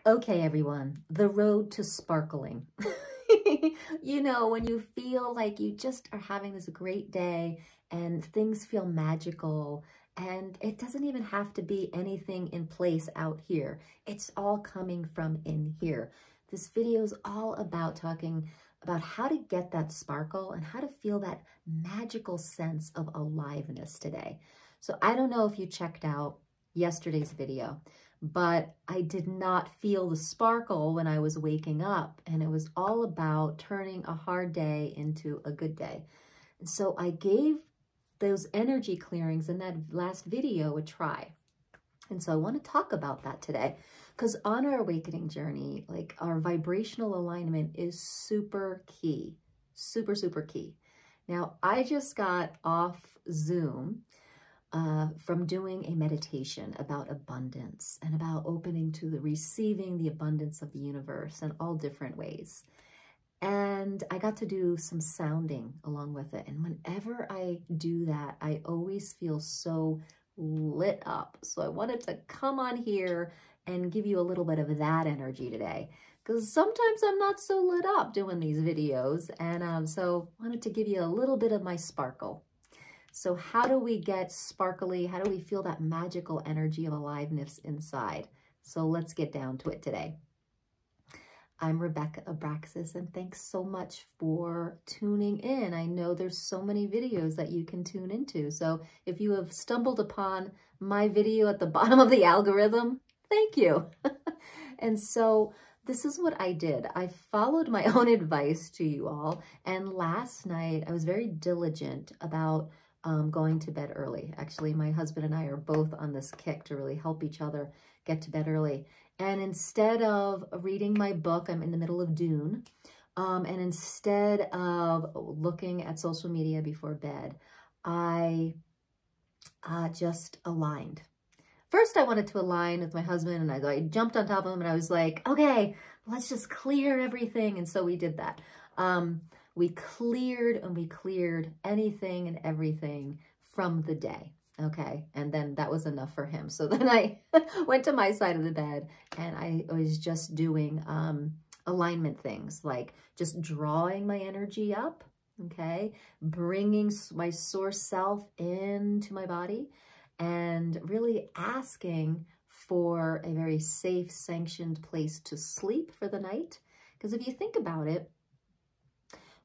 Okay, everyone, the road to sparkling. You know, when you feel like you just are having this great day and things feel magical, and it doesn't even have to be anything in place out here. It's all coming from in here. This video is all about talking about how to get that sparkle and how to feel that magical sense of aliveness today. So I don't know if you checked out yesterday's video, but I did not feel the sparkle when I was waking up, and it was all about turning a hard day into a good day. And so I gave those energy clearings in that last video a try. And so I want to talk about that today, because on our awakening journey, like, our vibrational alignment is super key, super, super key. Now, I just got off Zoom from doing a meditation about abundance and about opening to the receiving the abundance of the universe in all different ways. And I got to do some sounding along with it. And whenever I do that, I always feel so lit up. So I wanted to come on here and give you a little bit of that energy today, because sometimes I'm not so lit up doing these videos. And so I wanted to give you a little bit of my sparkle. So how do we get sparkly? How do we feel that magical energy of aliveness inside? So let's get down to it today. I'm Rebecca Abraxas, and thanks so much for tuning in. I know there's so many videos that you can tune into. So if you have stumbled upon my video at the bottom of the algorithm, thank you. And so this is what I did. I followed my own advice to you all. And last night I was very diligent about going to bed early. Actually, my husband and I are both on this kick to really help each other get to bed early. And instead of reading my book, I'm in the middle of Dune, and instead of looking at social media before bed, I just aligned. First, I wanted to align with my husband, and I jumped on top of him, and I was like, okay, let's just clear everything. And so we did that. We cleared and we cleared anything and everything from the day, okay? And then that was enough for him. So then I went to my side of the bed, and I was just doing alignment things, like just drawing my energy up, okay? Bringing my source self into my body, and really asking for a very safe, sanctioned place to sleep for the night. Because if you think about it,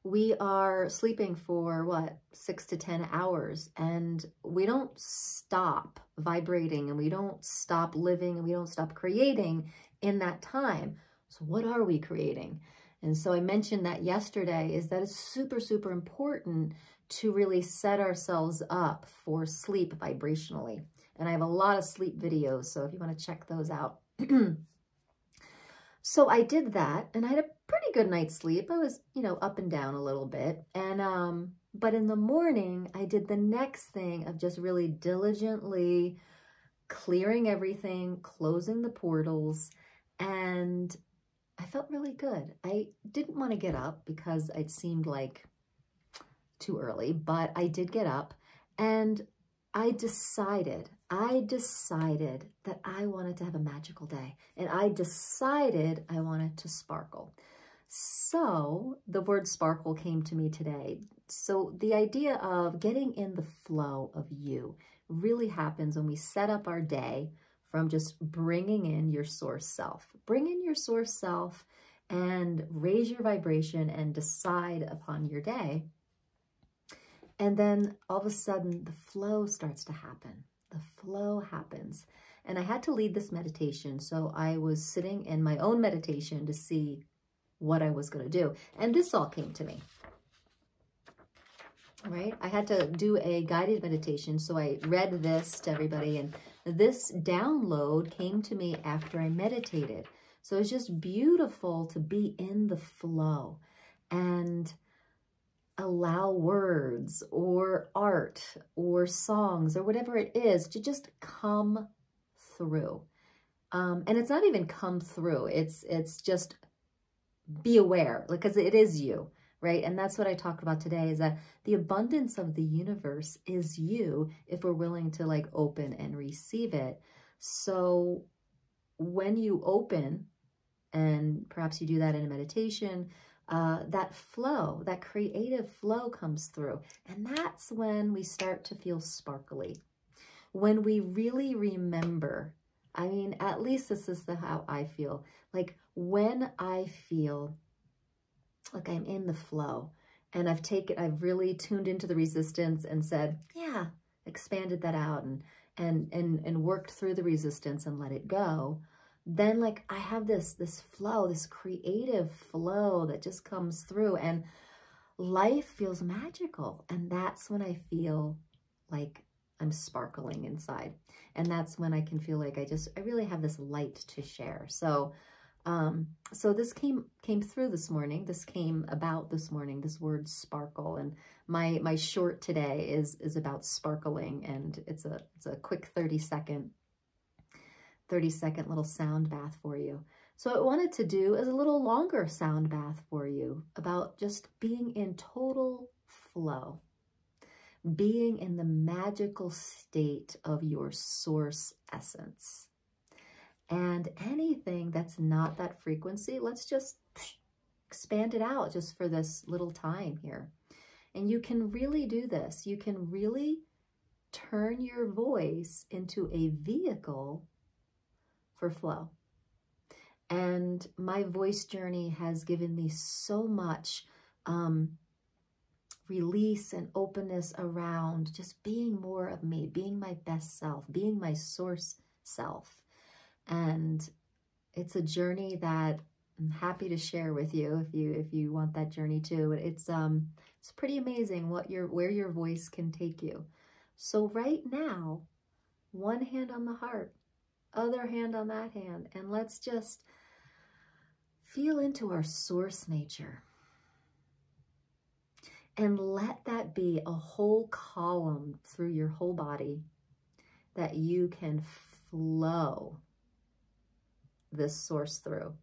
we are sleeping for, what, 6 to 10 hours, and we don't stop vibrating, and we don't stop living, and we don't stop creating in that time. So what are we creating? And so I mentioned that yesterday, is that it's super, super important to really set ourselves up for sleep vibrationally. And I have a lot of sleep videos, so if you want to check those out. So I did that, and I had a pretty good night's sleep. I was, you know, up and down a little bit. And, but in the morning, I did the next thing of just really diligently clearing everything, closing the portals, and I felt really good. I didn't want to get up because it seemed like too early, but I did get up, and I decided that I wanted to have a magical day, and I decided I wanted to sparkle. So the word sparkle came to me today. So the idea of getting in the flow of you really happens when we set up our day from just bringing in your source self. Bring in your source self and raise your vibration and decide upon your day. And then all of a sudden, the flow starts to happen. The flow happens. And I had to lead this meditation, so I was sitting in my own meditation to see what I was going to do. And this all came to me, right? I had to do a guided meditation, so I read this to everybody. And this download came to me after I meditated. So it's just beautiful to be in the flow and allow words or art or songs or whatever it is to just come through. And it's not even come through. It's just be aware, because it is you, right? And that's what I talked about today, is that the abundance of the universe is you if we're willing to open and receive it. So when you open and perhaps you do that in a meditation, that flow, that creative flow comes through. And that's when we start to feel sparkly. When we really remember, I mean, at least this is how I feel. Like when I feel like I'm in the flow and I've really tuned into the resistance and said, yeah, expanded that out and worked through the resistance and let it go. Then like I have this flow, this creative flow that just comes through, and life feels magical. And that's when I feel like I'm sparkling inside. And that's when I can feel like I really have this light to share. So so this came through this morning. This came about this morning, this word sparkle. And my short today is about sparkling, and it's a quick 30-second little sound bath for you. So what I wanted to do is a little longer sound bath for you about just being in total flow, being in the magical state of your source essence. And anything that's not that frequency, let's just expand it out just for this little time here. And you can really do this. You can really turn your voice into a vehicle for flow. And my voice journey has given me so much release and openness around just being more of me, being my best self, being my source self. And it's a journey that I'm happy to share with you if you want that journey too. It's pretty amazing where your voice can take you. So right now, one hand on the heart, other hand on that hand, and let's just feel into our source nature. And let that be a whole column through your whole body that you can flow this source through.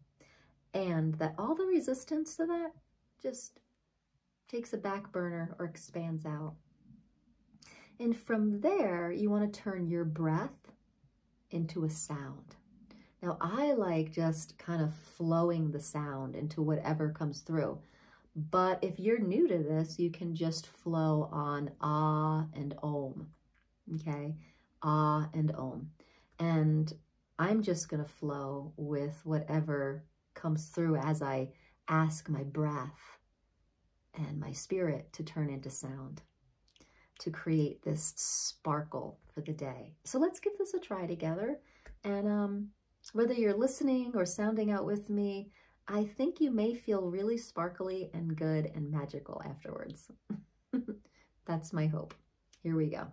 And that all the resistance to that just takes a back burner or expands out. And from there, you want to turn your breath into a sound. Now, I like just kind of flowing the sound into whatever comes through. But if you're new to this, you can just flow on ah and om, okay? Ah and om. And I'm just going to flow with whatever comes through as I ask my breath and my spirit to turn into sound, to create this sparkle for the day. So let's give this a try together. And whether you're listening or sounding out with me, I think you may feel really sparkly and good and magical afterwards. That's my hope. Here we go.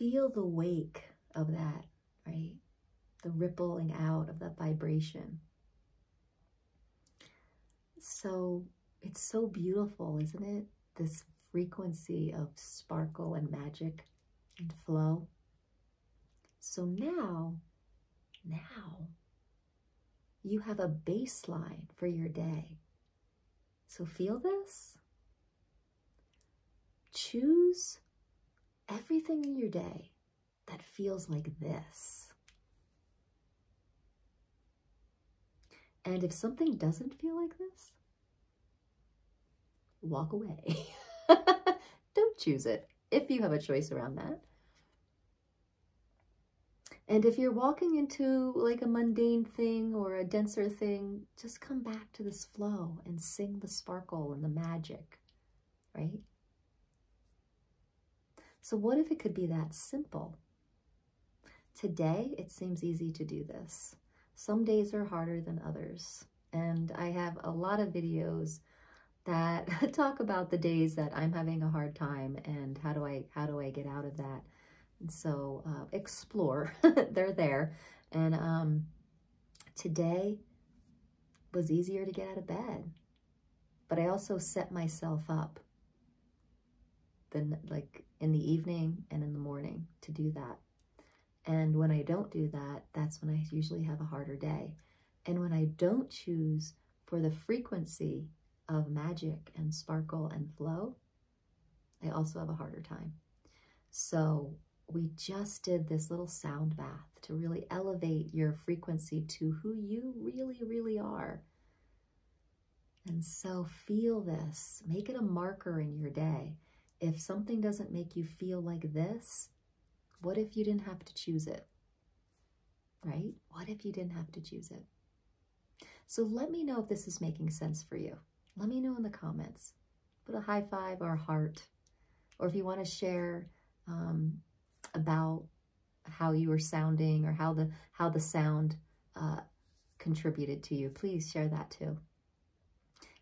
feel the wake of that, right? The rippling out of that vibration. So it's so beautiful, isn't it? This frequency of sparkle and magic and flow. So now you have a baseline for your day. So feel this. Choose everything in your day that feels like this. And if something doesn't feel like this, walk away. Don't choose it if you have a choice around that. And if you're walking into like a mundane thing or a denser thing, just come back to this flow and sing the sparkle and the magic, right? So what if it could be that simple? Today, it seems easy to do this. Some days are harder than others. And I have a lot of videos that talk about the days that I'm having a hard time and how do I get out of that. And so explore, they're there. And today was easier to get out of bed, but I also set myself up then like in the evening and in the morning to do that. And when I don't do that, that's when I usually have a harder day. And when I don't choose for the frequency of magic and sparkle and flow, I also have a harder time. So we just did this little sound bath to really elevate your frequency to who you really, really are. And so feel this, make it a marker in your day. If something doesn't make you feel like this, what if you didn't have to choose it, right? What if you didn't have to choose it? So let me know if this is making sense for you. Let me know in the comments. Put a high five or a heart. Or if you want to share about how you were sounding or how the sound contributed to you, please share that too.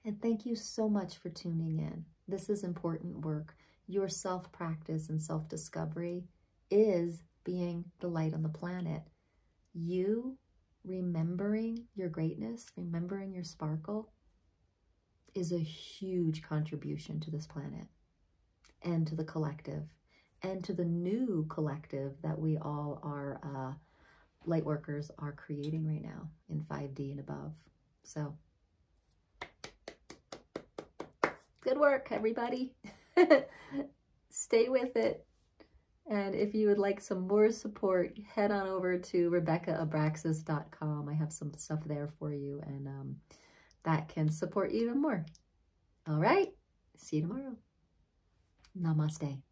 And thank you so much for tuning in. This is important work. Your self-practice and self-discovery is being the light on the planet. You remembering your greatness, remembering your sparkle, is a huge contribution to this planet and to the collective and to the new collective that we all are light workers are creating right now in 5D and above. So good work, everybody. Stay with it. And if you would like some more support, head on over to RebeccaAbraxas.com. I have some stuff there for you, and that can support you even more. All right. See you tomorrow. Namaste.